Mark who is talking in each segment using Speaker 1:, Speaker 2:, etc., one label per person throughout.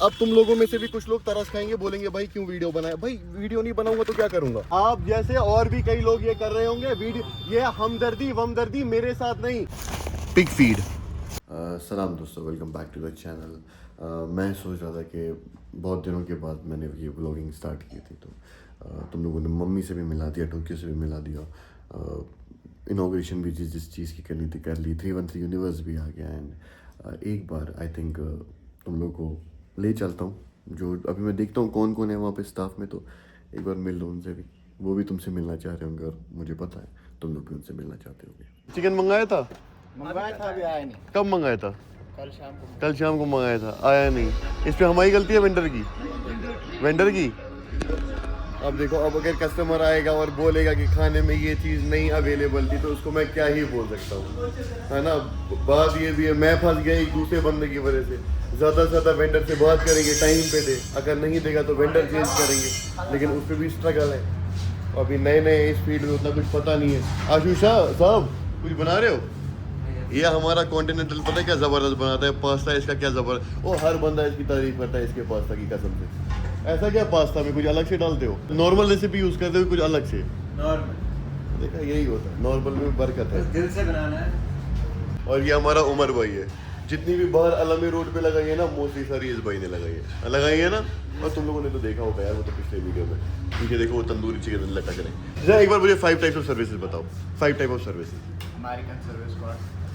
Speaker 1: अब तुम लोगों में से भी कुछ लोग तरस खाएंगे, बोलेंगे भाई क्यों वीडियो बनाया। भाई वीडियो नहीं बनाऊंगा तो क्या करूंगा। आप जैसे और भी कई लोग ये कर रहे होंगे वीडियो, ये हमदर्दी वमदर्दी मेरे साथ नहीं। पिग फीड। सलाम दोस्तों, welcome back to the channel. मैं सोच रहा था कि बहुत दिनों के बाद मैंने ये ब्लॉगिंग स्टार्ट की थी, तो तुम लोगों ने मम्मी से भी मिला दिया, टोक्यो से भी मिला दिया, इनॉग्रेशन भी जिस चीज़ की करनी थी कर ली, 313 यूनिवर्स भी आ गया। एंड एक बार आई थिंक तुम लोग को ले चलता हूँ, जो अभी मैं देखता हूँ कौन कौन है वहाँ पे स्टाफ में, तो एक बार मिल लो उनसे भी। वो भी तुमसे मिलना चाह रहे होंगे और मुझे पता है तुम लोग भी उनसे मिलना चाहते होंगे। चिकन मंगाया था
Speaker 2: अभी आया नहीं।
Speaker 1: कब मंगाया था?
Speaker 2: कल शाम को
Speaker 1: मंगाया था, आया नहीं। इस पे हमारी गलती है वेंडर की। अब देखो, अब अगर कस्टमर आएगा और बोलेगा कि खाने में ये चीज़ नहीं अवेलेबल थी, तो उसको मैं क्या ही बोल सकता हूँ, है ना। बात ये भी है, मैं फंस गया एक दूसरे बंदे की वजह से। ज़्यादा से ज़्यादा वेंडर से बात करेंगे टाइम पे दे, अगर नहीं देगा तो वेंडर चेंज करेंगे, लेकिन उस पर भी स्ट्रगल है। अभी नए इस फील्ड में उतना कुछ पता नहीं है। आशुषा साहब कुछ बना रहे हो? ये हमारा कॉन्टिनेंटल पता है क्या ज़बरदस्त बनाता है पास्ता, इसका क्या ज़बरदस्त। वो हर बंदा इसकी तारीफ करता है इसके पास्ता की, कसम से। ऐसा क्या पास्ता में कुछ अलग से डालते हो? नॉर्मल रेसिपी यूज़ करते हो कुछ अलग से?
Speaker 2: नॉर्मल।
Speaker 1: देखा, यही होता है, नॉर्मल में बरकत है।
Speaker 2: दिल से बनाना है।
Speaker 1: और ये हमारा उमर भाई है। जितनी भी बाहर अलमी रोड पे लगाई है ना, मोस्टली सारी इस भाई ने लगाई है ना। और तुम लोगों ने तो देखा होगा यार, वो तो पिछले वीडियो में। ठीक है, देखो वो तंदूरी चिकन लटक रहे। जरा एक बार मुझे 5 टाइप्स ऑफ सर्विसेज बताओ। 5 type of services.
Speaker 2: American service,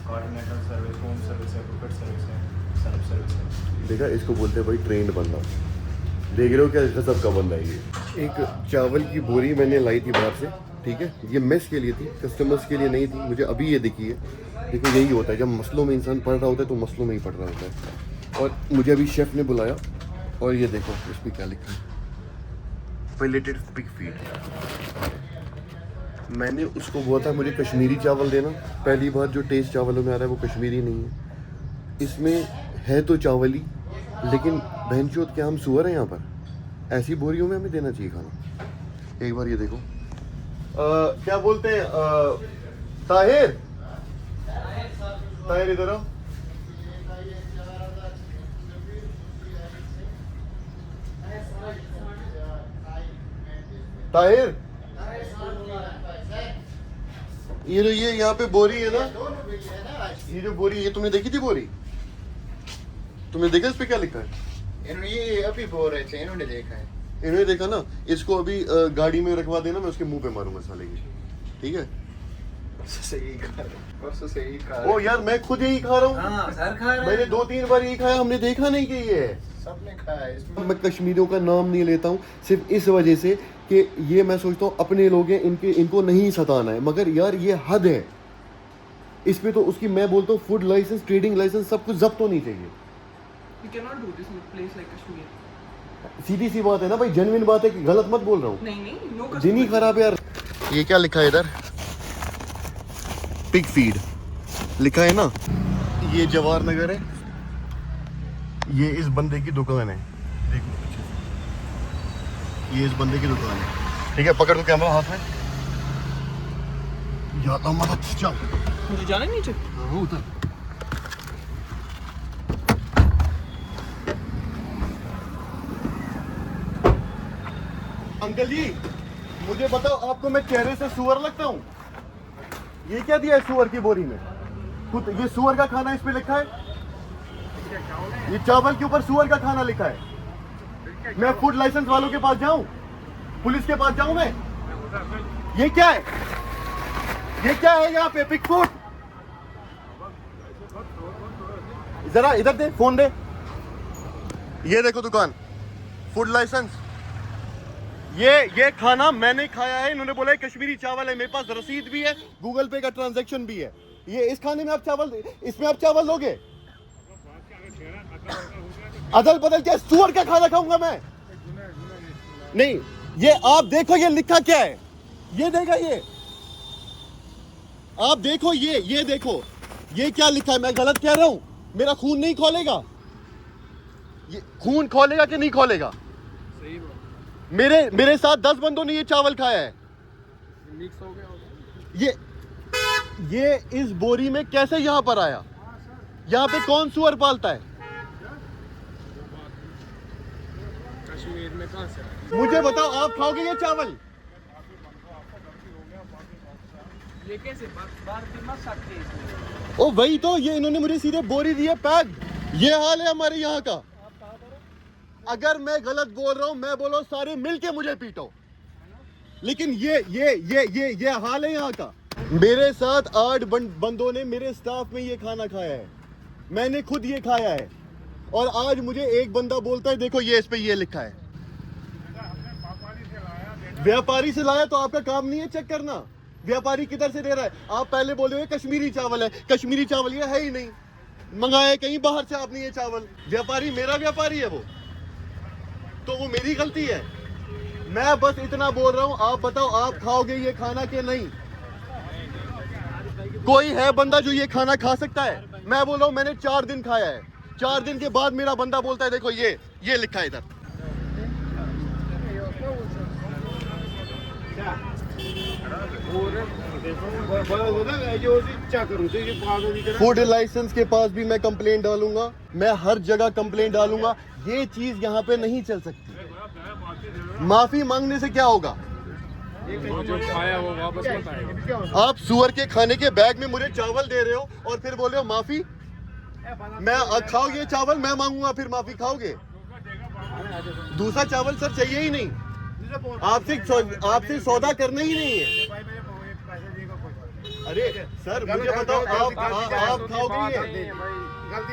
Speaker 2: coordinator service, home service है, बुफेट सर्विस है, सेल्फ सर्विस है।
Speaker 1: देखा, इसको बोलते हैं भाई ट्रेंड बंदा। देख रहे हो क्या गजब का बंदा है ये। एक चावल की बोरी मैंने लाई थी बाहर से, ठीक है, ये मेस के लिए थी, कस्टमर्स के लिए नहीं थी। मुझे अभी ये दिखी है। देखो यही होता है, जब मसलों में इंसान पढ़ रहा होता है तो मसलों में ही पढ़ रहा होता है। और मुझे अभी शेफ़ ने बुलाया, और ये देखो इस पर क्या लिखा है, पैलेटेड पिग फीड। मैंने उसको बोला था मुझे कश्मीरी चावल देना। पहली बार जो टेस्ट चावलों में आ रहा है वो कश्मीरी नहीं है। इसमें है तो चावल ही, लेकिन बहनचोद क्या हम सुअर हैं यहाँ पर? ऐसी बोरियों में हमें देना चाहिए खाना। एक बार ये देखो, क्या बोलते हैं, ताहिर इधर आओ। ताहिर, ये जो ये यहाँ पे बोरी है ना, ये जो बोरी, ये तुमने देखी थी बोरी? तुमने देखा इस पे क्या लिखा है?
Speaker 2: इन्होंने ये अभी बोल रहे थे, इन्होंने देखा है।
Speaker 1: इन्होंने देखा ना। इसको अभी गाड़ी में रखवा देना, मैं उसके मुंह पे मारूंगा साले की, ठीक है?
Speaker 2: सही खा रहे, परसों से यही खा
Speaker 1: ओ यार, मैं खुद यही खा रहा हूँ।
Speaker 2: हाँ, सर खा रहे।
Speaker 1: मैंने 2-3 बार यही खाया, हमने देखा नहीं कि ये है।
Speaker 2: सबने खाया है इसमें।
Speaker 1: मैं कश्मीरियों का नाम नहीं लेता हूँ सिर्फ इस वजह से कि ये मैं सोचता हूँ अपने लोग हैं, इनको नहीं सताना है, मगर यार ये हद है। इसमें तो उसकी, मैं बोलता हूँ फूड लाइसेंस, ट्रेडिंग लाइसेंस सब कुछ जब्त होनी चाहिए।
Speaker 3: You cannot do this in a place like Kashmir.
Speaker 1: सीधी सी बात है ना भाई, जेन्युइन बात है कि गलत मत बोल रहा हूँ।
Speaker 3: नहीं, no
Speaker 1: दिन ही खराब है यार। ये क्या लिखा है इधर? पिग फीड लिखा है ना। ये जवाहर नगर है, ये इस बंदे की दुकान है। देखो अच्छे से, ये इस बंदे की दुकान है, ठीक है। पकड़ दो कैमरा हाथ में। या तो मदद, चल
Speaker 3: मुझे जाना है नीचे।
Speaker 1: हाँ, उतर। अंकल जी, मुझे बताओ, आपको मैं चेहरे से सुअर लगता हूँ? ये क्या दिया है सुअर की बोरी में? खुद ये सुअर का खाना इस पे लिखा है। ये चावल के ऊपर सुअर का खाना लिखा है। मैं फूड लाइसेंस वालों के पास जाऊं? पुलिस के पास जाऊं मैं? ये क्या है? ये क्या है यहाँ पे? Pig food. जरा इधर दे, फोन दे। ये देखो दुकान, फूड लाइसेंस। ये खाना मैंने खाया है। इन्होंने बोला है कश्मीरी चावल है, मेरे पास रसीद भी है, गूगल पे का ट्रांजैक्शन भी है। ये इस खाने में आप चावल, इसमें आप चावल लोगे? अदल बदल क्या, सुअर का खाना खाऊंगा मैं? नहीं, ये आप देखो, ये लिखा क्या है, ये देखा, ये आप देखो, ये देखो, ये क्या लिखा है। मैं गलत कह रहा हूं? मेरा खून नहीं खोलेगा? ये खून खोलेगा कि नहीं खोलेगा?
Speaker 3: सही बात।
Speaker 1: मेरे साथ 10 बंदों ने ये चावल खाया है।
Speaker 3: मिक्स हो गया होगा।
Speaker 1: ये इस बोरी में कैसे यहाँ पर आया? यहाँ पे कौन सुअर पालता है?
Speaker 4: कश्मीर में कहाँ से आए?
Speaker 1: मुझे बताओ, आप खाओगे ये चावल?
Speaker 3: ये कैसे बार भी मत सकते इसमें।
Speaker 1: ओ वही तो, ये इन्होंने मुझे सीधे बोरी दी है पैक। ये हाल है हमारे यहाँ का। अगर मैं गलत बोल रहा हूँ, मैं बोलो सारे मिलके मुझे पीटो, लेकिन ये हाल है यहाँ का। मेरे साथ 8 बंदों ने मेरे स्टाफ में ये खाना खाया है, मैंने खुद ये खाया है, और आज मुझे एक बंदा बोलता है देखो ये इस पे ये लिखा है। व्यापारी से लाया तो आपका काम नहीं है चेक करना व्यापारी किधर से दे रहा है। आप पहले बोले हुए कश्मीरी चावल है, कश्मीरी चावल ये है ही नहीं, मंगाया कहीं बाहर से आपने ये चावल। व्यापारी मेरा व्यापारी है वो, तो वो मेरी गलती है। मैं बस इतना बोल रहा हूं, आप बताओ आप खाओगे ये खाना कि नहीं? कोई है बंदा जो ये खाना खा सकता है? मैं बोल रहा हूं मैंने 4 दिन खाया है, 4 दिन के बाद मेरा बंदा बोलता है देखो ये लिखा है इधर। फूड लाइसेंस के पास भी मैं कंप्लेंट डालूंगा, मैं हर जगह कंप्लेंट डालूंगा। ये चीज यहाँ पे नहीं चल सकती। माफी मांगने से क्या होगा?
Speaker 4: जो खाया वो वापस मत आएगा।
Speaker 1: आप सुअर के खाने के बैग में मुझे चावल दे रहे हो और फिर बोल रहे हो माफी। मैं खाओ ये चावल, मैं मांगूंगा फिर माफी खाओगे? दूसरा चावल सर चाहिए ही नहीं, आपसे सौदा करना ही नहीं है। अरे सर मुझे बताओ, आप खाओगे ये?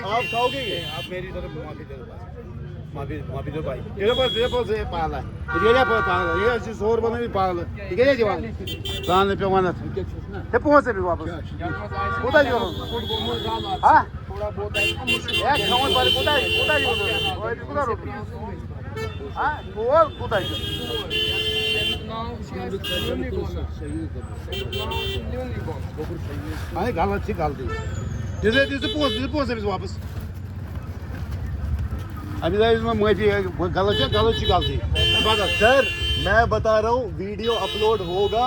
Speaker 1: आप खाओगे ये?
Speaker 5: आप मेरी तरफ माफी दो भाई। ये बोल से पाला ये पाला ये ऐसे शोर बने भी पाला ठीक है। ये जवान दान पे माना ये पहुंच से भी वापस उधर जो हां थोड़ा बहुत है एक खाओ पर उधर जो हां वो उधर अरे गाल अच्छी गाल दी जैसे पहुंच से भी वापस अभी इसमें मुझे गलत सी गाल दी।
Speaker 1: सर मैं बता रहा हूँ वीडियो अपलोड होगा,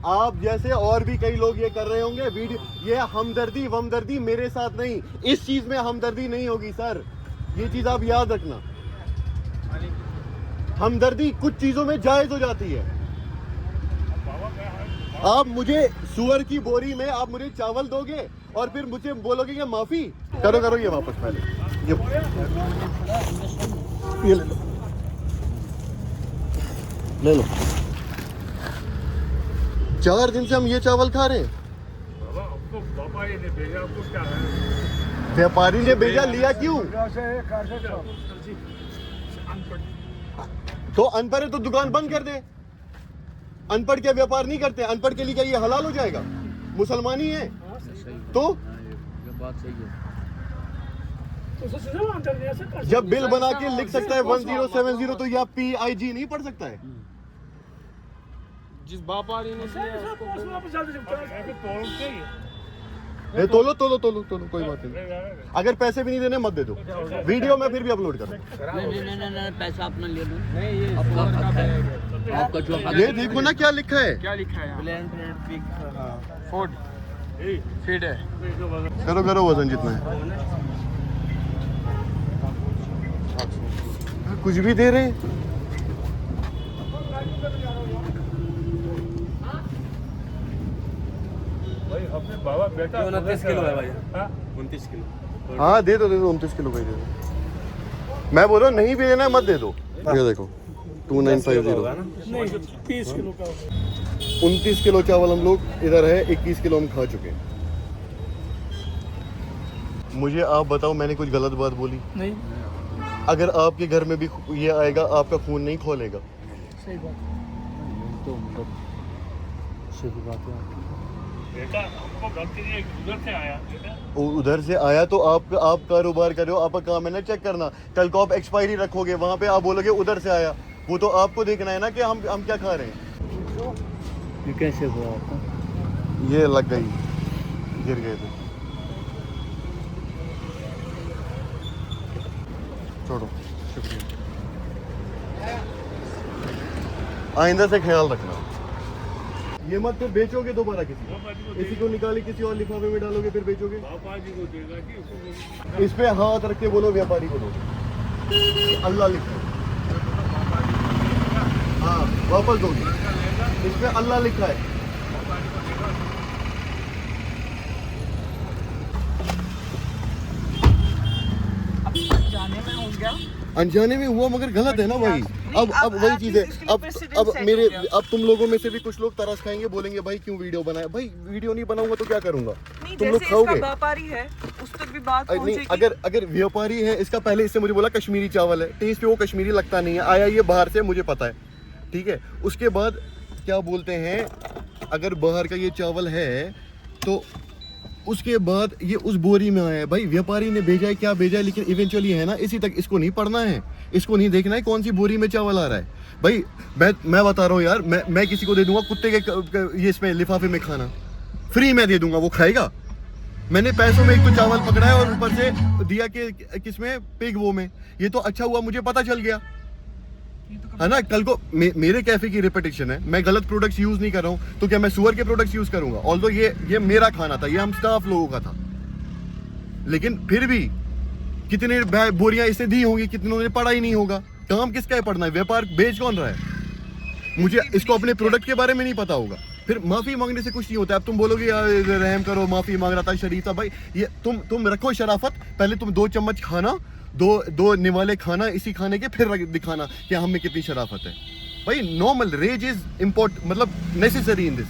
Speaker 1: आप जैसे और भी कई लोग ये कर रहे होंगे वीडियो। ये हमदर्दी वमदर्दी मेरे साथ नहीं, इस चीज में हमदर्दी नहीं होगी सर, ये चीज आप याद रखना। हमदर्दी कुछ चीजों में जायज हो जाती है। आप मुझे सुअर की बोरी में आप मुझे चावल दोगे और फिर मुझे बोलोगे कि माफी करो ये वापस पहले ये ले लो। 4 दिन से हम ये चावल खा रहे हैं। व्यापारी ने भेजा, लिया क्यों? तो अनपढ़ है तो दुकान बंद कर दे। अनपढ़ क्या व्यापार नहीं करते? अनपढ़ के लिए क्या ये हलाल हो जाएगा? मुसलमान ही है तो
Speaker 5: बात सही है।
Speaker 1: जब बिल बना के लिख सकता है 1070 तो यह PIG नहीं पढ़ सकता है?
Speaker 4: जिस व्यापारी ने
Speaker 1: तोलो कोई बात नहीं। अगर पैसे भी नहीं देने मत दे दो, वीडियो में फिर भी अपलोड करो।
Speaker 5: नहीं पैसा अपना ले लो।
Speaker 4: नहीं ये
Speaker 5: आपका जो
Speaker 1: ये देखो ना क्या लिखा है।
Speaker 4: क्या लिखा है?
Speaker 5: ब्लेंडेड पिग
Speaker 4: फूड फीड है।
Speaker 1: करो वजन जितना है। कुछ भी दे रहे हैं।
Speaker 2: भाई अपने बाबा बेटा
Speaker 5: 29 किलो है भाई। 29 किलो।
Speaker 1: हाँ दे दो 29 किलो का ही दे दो। मैं बोल रहा हूँ नहीं भी देना मत दे दो। ये देखो 2950
Speaker 4: 30 किलो का
Speaker 1: 29 किलो चावल हम लोग इधर है, 21 किलो हम खा चुके हैं। मुझे आप बताओ मैंने कुछ गलत बात बोली?
Speaker 4: नहीं।
Speaker 1: अगर आपके घर में भी ये आएगा आपका खून नहीं खोलेगा?
Speaker 4: सही बात
Speaker 5: तो मतलब सही बात है।
Speaker 2: बेटा हमको गलती नहीं, उधर से आया बेटा।
Speaker 1: उधर से आया तो आप कारोबार कर रहे हो, आपका काम है ना चेक करना। कल को आप एक्सपायरी रखोगे वहाँ पे, आप बोलोगे उधर से आया, वो तो आपको देखना है ना कि हम क्या खा रहे हैं।
Speaker 5: ये कैसे हुआ आपका?
Speaker 1: ये लग गई, गिर गए थे। छोड़ो, शुक्रिया। आइंदा से ख्याल रखना। ये मत फिर बेचोगे दोबारा किसी को निकाले किसी और लिफाफे में डालोगे फिर बेचोगे।
Speaker 2: पापा जी को देगा कि
Speaker 1: इस पे हाथ रख के बोलो व्यापारी को दो, अल्लाह लिखो। हाँ वापस दोगे, इसमें अल्लाह लिखा है।
Speaker 3: जाने में हो गया।
Speaker 1: अनजाने में हुआ मगर गलत है ना भाई। अब वही चीज है। अब तुम लोगों में से भी कुछ लोग तरस खाएंगे, बोलेंगे भाई क्यों वीडियो बनाया। भाई वीडियो नहीं बनाऊंगा तो क्या करूंगा,
Speaker 3: नहीं,
Speaker 1: तुम लोग
Speaker 3: जैसे
Speaker 1: खाओगे।
Speaker 3: इसका व्यापारी है उस तक भी बात
Speaker 1: नहीं,
Speaker 3: पहुंचेगी।
Speaker 1: अगर व्यापारी है, इसका पहले इससे मुझे बोला कश्मीरी चावल है, टेस्ट पे वो कश्मीरी लगता नहीं है, आया ये बाहर से, मुझे पता है, ठीक है। उसके बाद क्या बोलते हैं, अगर बाहर का ये चावल है तो उसके बाद ये उस बोरी में आया है। भाई व्यापारी ने भेजा है, क्या भेजा है, लेकिन इवेंचुअली है ना इसी तक। इसको नहीं पढ़ना है, इसको नहीं देखना है कौन सी बोरी में चावल आ रहा है। भाई मैं बता रहा हूँ यार, मैं किसी को दे दूंगा कुत्ते के ये इसमें लिफाफे में खाना फ्री में दे दूंगा, वो खाएगा। मैंने पैसों में एक तो चावल पकड़ा है और ऊपर से दिया कि किसमें, पिग वो में। ये तो अच्छा हुआ मुझे पता चल गया है ना। कल को मेरे कैफे की रेपुटेशन है, मैं गलत प्रोडक्ट्स यूज नहीं कर रहा हूँ, तो क्या मैं सुअर के प्रोडक्ट्स यूज करूंगा। ऑल्दो ये मेरा खाना था, ये हम स्टाफ लोगों का था, लेकिन फिर भी कितने बोरियां इसने दी होंगी, कितनों ने पढ़ा ही नहीं होगा। काम किसका है पढ़ना है, व्यापार बेच कौन रहा है। मुझे इसको अपने प्रोडक्ट के बारे में नहीं पता होगा, फिर माफी मांगने से कुछ नहीं होता। अब तुम बोलोगे यार रहम करो, माफी मांग रहा था शरीफ था। भाई ये तुम रखो शराफत, पहले तुम 2 चम्मच खाना, दो निवाले खाना इसी खाने के, फिर दिखाना कि हम में कितनी शराफत है। भाई नॉर्मल रेज इज इम्पोर्ट, मतलब नेसेसरी इन दिस।